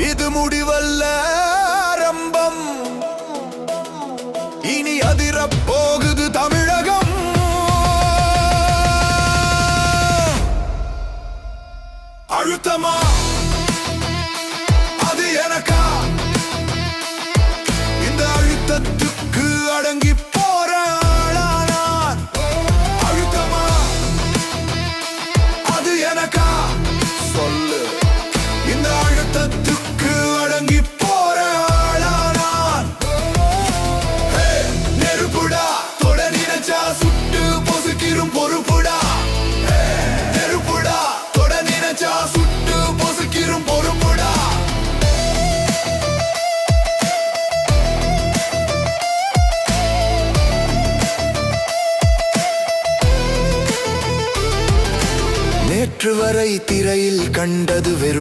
இது முடிவல்ல ஆரம்பம். இனி அதிரப் போகுது தமிழகம். அழுத்தமா அது எனக்கா? இந்த அழுத்தத்துக்கு அடங்கி போற ஆளா நான்? அழுத்தமா அது எனக்கா? சொல்லு. இந்த அழுத்தத்துக்கு அடங்கி போற ஆளா நான்? நெருப்புடா, தொட நினைச்சா சுட்டு பொசுக்கிரும் பொறுப்புடா. நெருப்புடா, தொட நினைச்சா சுட்டு பொசுக்கிரும் பொறுப்புடா. நேற்று வரை திரையில் கண்டது வெறும்